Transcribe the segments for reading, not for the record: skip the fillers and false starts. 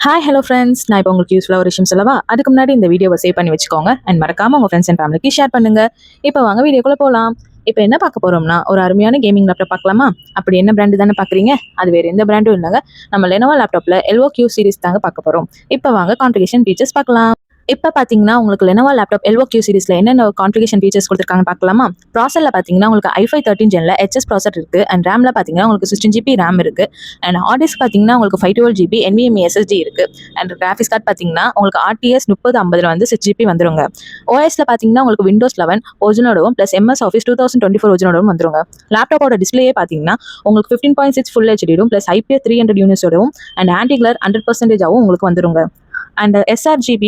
Hi hello friends, நான் இப்போ உங்களுக்கு யூஸ்ஃபுல்லாக ஒரு விஷயம் சொல்லவா? அதுக்கு முன்னாடி இந்த வீடியோவை சேவ் பண்ணி வச்சுக்கோங்க அண்ட் மறக்காம உங்கள் ஃப்ரெண்ட்ஸ் அண்ட் ஃபேமிலிக்கு ஷேர் பண்ணுங்க. இப்போ வாங்க வீடியோக்குள்ளே போகலாம். இப்போ என்ன பார்க்க போறோம்னா, ஒரு அருமையான கேமிங் லேப்டாப் பார்க்கலாமா? அப்படி என்ன பிராண்டு தானே பார்க்குறீங்க? அது வேறு எந்த பிராண்டும் இல்லைங்க, நம்ம லெனோவோ லேப்டாப்பில் எல்ஓ சீரிஸ் தாங்க பார்க்க போகிறோம். இப்போ வாங்க கான்ஃபிகரேஷன் ஃபீச்சர்ஸ் பார்க்கலாம். இப்போ பார்த்தீங்கன்னா உங்களுக்கு லெனோவோ லேப்டாப் எல்ஓ சீரிஸில் என்னென்ன கான்ஃபிகரேஷன் ஃபீச்சர்ஸ் கொடுத்துருக்காங்கன்னு பார்க்கலாமா? ப்ராசரில் பார்த்தீங்கன்னா உங்களுக்கு i5 13 ஜெனில் HS ப்ராசர் இருக்குது அண்ட் ரேமில் பார்த்தீங்கன்னா உங்களுக்கு 16 GB ரேம் இருக்குது அண்ட் ஹார்ட் டிஸ்க் பார்த்தீங்கன்னா உங்களுக்கு 512 GB NVMe SSD இருக்குது அண்ட் கிராஃபிக்ஸ் கார்டு பார்த்தீங்கன்னா உங்களுக்கு RTS 3050 வந்து 6GB வந்துருங்க. OSல பார்த்தீங்கன்னா உங்களுக்கு Windows 11 ஒரிஜினோடவும் ப்ளஸ் MS Office 2024 ஒரிஜினோடவும் வந்துருங்க. லேப்டாப்போட டிஸ்பிளே பார்த்தீங்கன்னா உங்களுக்கு 15.6 ஃபுல் ஹெச்டியும் ப்ளஸ் IPS 300 யூனிட்ஸோடவும் அண்ட் ஆன்டி கிளர் 100% உங்களுக்கு வந்துருங்க. அண்ட் sRGB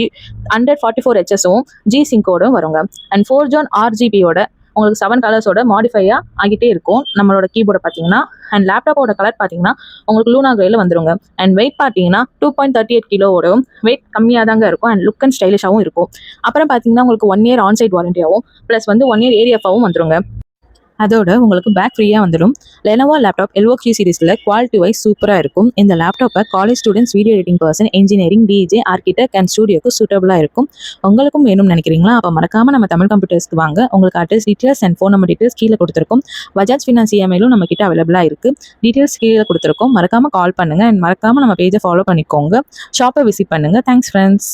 144Hஸும் G-Sync-ஓடும் வருங்க. அண்ட் 4 Zone RGBயோட உங்களுக்கு 7 கலர்ஸோட மாடிஃபையாக ஆகிட்டே இருக்கும் நம்மளோட கீபோர்டை பார்த்தீங்கன்னா. அண்ட் லேப்டாப்போட கலர் பார்த்தீங்கன்னா உங்களுக்கு லூனா கிரேல வந்துருங்க. அண்ட் வெயிட் பார்த்தீங்கன்னா 2.38 கிலோவோடவும் வெயிட் கம்மியாக தாங்க இருக்கும் அண்ட் லுக் அண்ட் ஸ்டைலிஷாகவும் இருக்கும். அப்புறம் பார்த்தீங்கன்னா உங்களுக்கு 1 இயர் ஆன்சைட் வாரண்டியாகவும் ப்ளஸ் வந்து 1 இயர் ஏரியாஃபாகவும் வந்துருங்க. அதோட உங்களுக்கு பேக் ஃப்ரீயாக வந்துடும். லெனோவோ லேப்டாப் எல்ஓ சீரிஸில் குவாலிட்டி வைஸ் சூப்பராக இருக்கும். இந்த லேப்டாப்பை college students, video editing person, engineering, DJ, architect and ஸ்டூடியோக்கு சூட்டபுளாக இருக்கும். உங்களுக்கும் வேணும்னு நினைக்கிறீங்களா? அப்போ மறக்காமல் நம்ம தமிழ் கம்ப்யூட்டர்ஸ்க்கு வாங்க. உங்களுக்கு address details and phone number details கீழே கொடுத்துருக்கோம். பஜாஜ் ஃபினான்ஸ் இஎம்ஐலும் நம்ம கிட்ட அவைலபிளாக இருக்குது. டீட்டெயில்ஸ் கீழே கொடுத்துருக்கோம். மறக்காமல் கால் பண்ணுங்கள் அண்ட் மறக்காமல் நம்ம பேஜை ஃபாலோ பண்ணிக்கோங்க. ஷாப்பை விசிட் பண்ணுங்கள். Thanks friends.